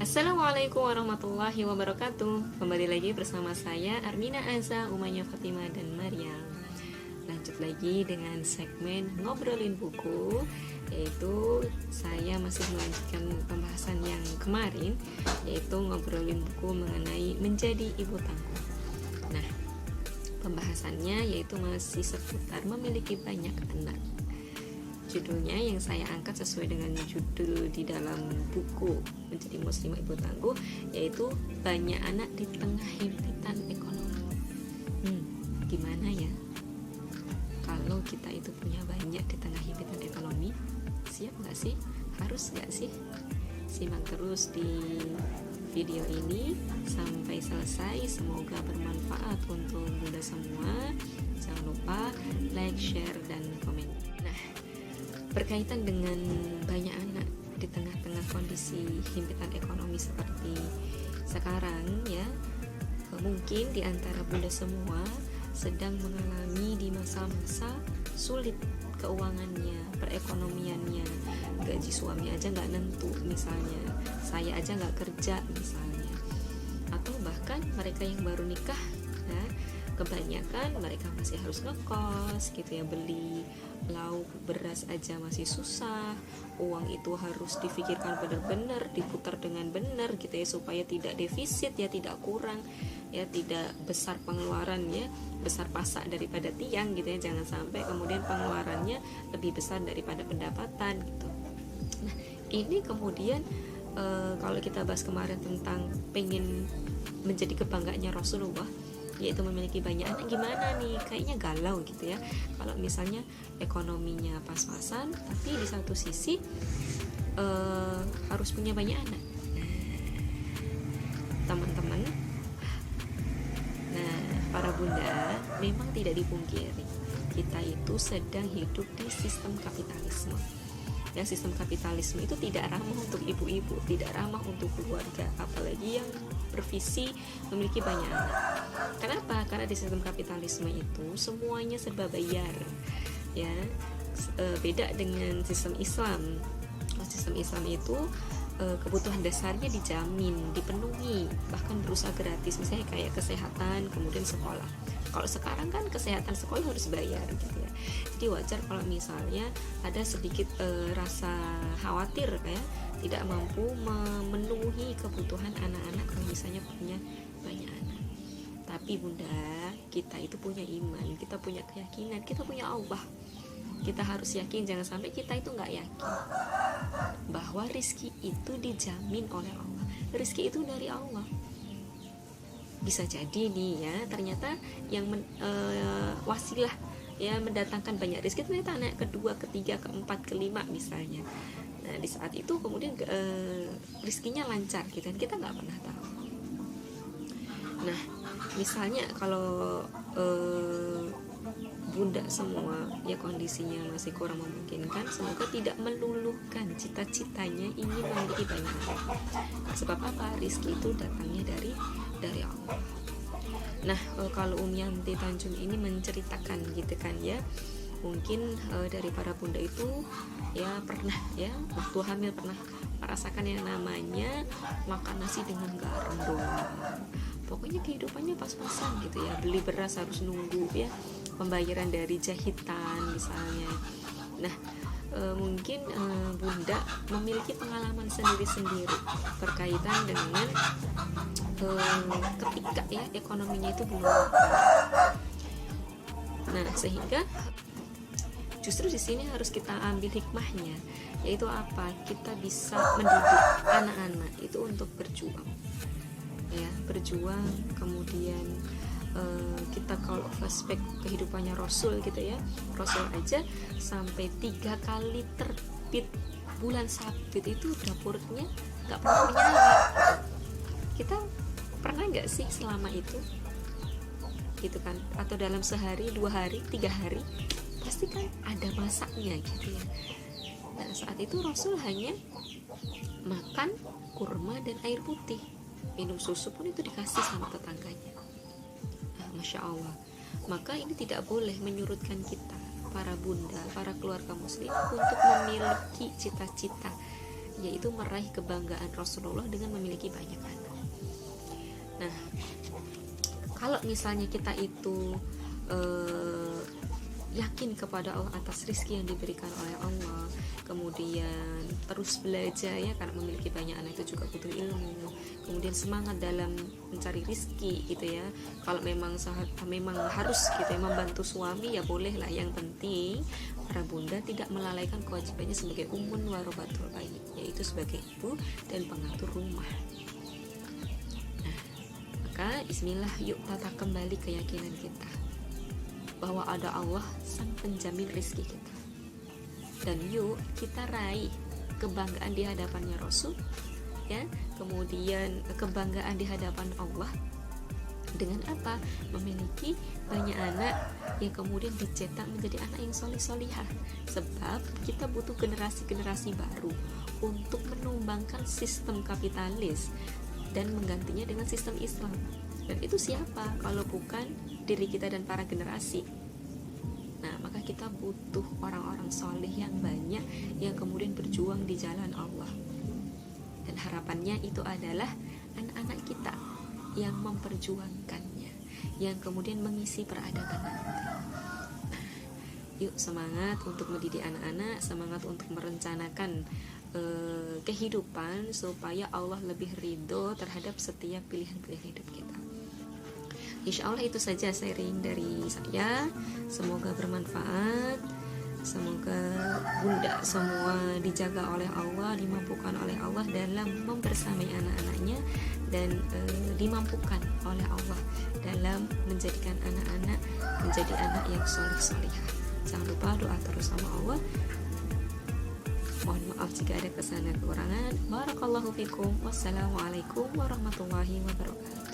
Assalamualaikum warahmatullahi wabarakatuh. Kembali lagi bersama saya Armina Aza, Umanya Fatimah dan Maryam. Lanjut lagi dengan segmen ngobrolin buku, yaitu saya masih melanjutkan pembahasan yang kemarin, yaitu ngobrolin buku mengenai menjadi ibu tangguh. Nah, pembahasannya yaitu masih seputar memiliki banyak anak. Judulnya yang saya angkat sesuai dengan judul di dalam buku Menjadi Muslimah Ibu Tangguh, yaitu banyak anak di tengah himpitan ekonomi. Gimana ya kalau kita itu punya banyak di tengah himpitan ekonomi? Siap gak sih? Harus gak sih? Simak terus di video ini sampai selesai. Semoga bermanfaat untuk Bunda semua. Jangan lupa like, share, dan komen. Nah, berkaitan dengan banyak anak di tengah-tengah kondisi himpitan ekonomi seperti sekarang ya, mungkin di antara Bunda semua sedang mengalami di masa-masa sulit keuangannya, perekonomiannya. Gaji suami aja nggak nentu misalnya, saya aja nggak kerja misalnya, atau bahkan mereka yang baru nikah ya, kebanyakan mereka masih harus ngekos gitu ya, beli lauk beras aja masih susah, uang itu harus difikirkan benar-benar, diputar dengan benar gitu ya, supaya tidak defisit ya, tidak kurang ya, tidak besar pengeluarannya, besar pasak daripada tiang gitu ya, jangan sampai kemudian pengeluarannya lebih besar daripada pendapatan gitu. Nah, ini kemudian kalau kita bahas kemarin tentang pengen menjadi kebanggaannya Rasulullah, yaitu memiliki banyak anak, gimana nih? Kayaknya galau gitu ya kalau misalnya ekonominya pas-pasan tapi di satu sisi harus punya banyak anak. Teman-teman, nah para bunda, memang tidak dipungkiri kita itu sedang hidup di sistem kapitalisme. Ya, sistem kapitalisme itu tidak ramah untuk ibu-ibu, tidak ramah untuk keluarga, apalagi yang bervisi memiliki banyak anak. Kenapa? Karena di sistem kapitalisme itu semuanya serba bayar, ya. Beda dengan sistem Islam. Sistem Islam itu kebutuhan dasarnya dijamin, dipenuhi, bahkan berusaha gratis, misalnya kayak kesehatan, kemudian sekolah. Kalau sekarang kan kesehatan, sekolah harus bayar gitu ya. Jadi wajar kalau misalnya ada sedikit rasa khawatir ya, tidak mampu memenuhi kebutuhan anak-anak kalau misalnya punya banyak anak. Tapi bunda, kita itu punya iman, kita punya keyakinan, kita punya Allah. Kita harus yakin, jangan sampai kita itu nggak yakin bahwa rizki itu dijamin oleh Allah. Rizki itu dari Allah. Bisa jadi nih ya, ternyata yang wasilah ya mendatangkan banyak rezeki ternyata anak kedua, ketiga, keempat, kelima misalnya. Nah di saat itu kemudian rezekinya lancar gitu kan, kita nggak pernah tahu. Nah misalnya kalau bunda semua ya kondisinya masih kurang memungkinkan, semoga tidak meluluhkan cita-citanya ingin memiliki banyak anak. Sebab apa? Rezeki itu datangnya dari Allah. Nah, kalau Yanti Tanjung ini menceritakan gitu kan ya, mungkin dari para bunda itu ya pernah ya waktu hamil pernah merasakan yang namanya makan nasi dengan garam doang. Pokoknya kehidupannya pas-pasan gitu ya, beli beras harus nunggu ya, pembayaran dari jahitan misalnya. Nah, mungkin bunda memiliki pengalaman sendiri-sendiri berkaitan dengan ketika ya ekonominya itu belum matang. Nah, sehingga justru di sini harus kita ambil hikmahnya, yaitu apa? Kita bisa mendidik anak-anak itu untuk berjuang. Ya, berjuang, kemudian kita kalau flashback kehidupannya Rasul gitu ya, Rasul aja sampai 3 kali terbit bulan Sabit itu dapurnya nggak pernah menyala. Kita pernah nggak sih selama itu gitu kan, atau dalam sehari, 2 hari, 3 hari pasti kan ada masaknya gitu ya. Nah saat itu Rasul hanya makan kurma dan air putih, minum susu pun itu dikasih sama tetangganya. Masya Allah. Maka ini tidak boleh menyurutkan kita, para bunda, para keluarga muslim, untuk memiliki cita-cita yaitu meraih kebanggaan Rasulullah dengan memiliki banyak anak. Nah, kalau misalnya kita itu yakin kepada Allah atas rizki yang diberikan oleh Allah, kemudian terus belajar ya, karena memiliki banyak anak itu juga butuh ilmu, kemudian semangat dalam mencari rizki gitu ya. Kalau memang harus gitu ya membantu suami, ya boleh lah, yang penting para bunda tidak melalaikan kewajibannya sebagai ummun warobatul bait, yaitu sebagai ibu dan pengatur rumah. Nah, maka bismillah, yuk tata kembali keyakinan kita bahwa ada Allah sang penjamin rizki kita, dan yuk kita raih kebanggaan di hadapannya Rasul ya, kemudian kebanggaan di hadapan Allah dengan apa? Memiliki banyak anak yang kemudian dicetak menjadi anak yang solih-solihah. Sebab kita butuh generasi-generasi baru untuk menumbangkan sistem kapitalis dan menggantinya dengan sistem Islam. Dan itu siapa kalau bukan diri kita dan para generasi? Nah, maka kita butuh orang-orang soleh yang banyak yang kemudian berjuang di jalan Allah. Dan harapannya itu adalah anak-anak kita yang memperjuangkannya, yang kemudian mengisi peradaban nanti. Yuk semangat untuk mendidik anak-anak, semangat untuk merencanakan kehidupan supaya Allah lebih ridho terhadap setiap pilihan-pilihan hidup kita. Insya Allah itu saja sharing dari saya. Semoga bermanfaat. Semoga bunda semua dijaga oleh Allah, dimampukan oleh Allah dalam membersamai anak-anaknya, dan dimampukan oleh Allah dalam menjadikan anak-anak menjadi anak yang soleh-solihah. Jangan lupa doa terus sama Allah. Mohon maaf jika ada kesalahan kekurangan. Barakallahu fikum. Wassalamualaikum warahmatullahi wabarakatuh.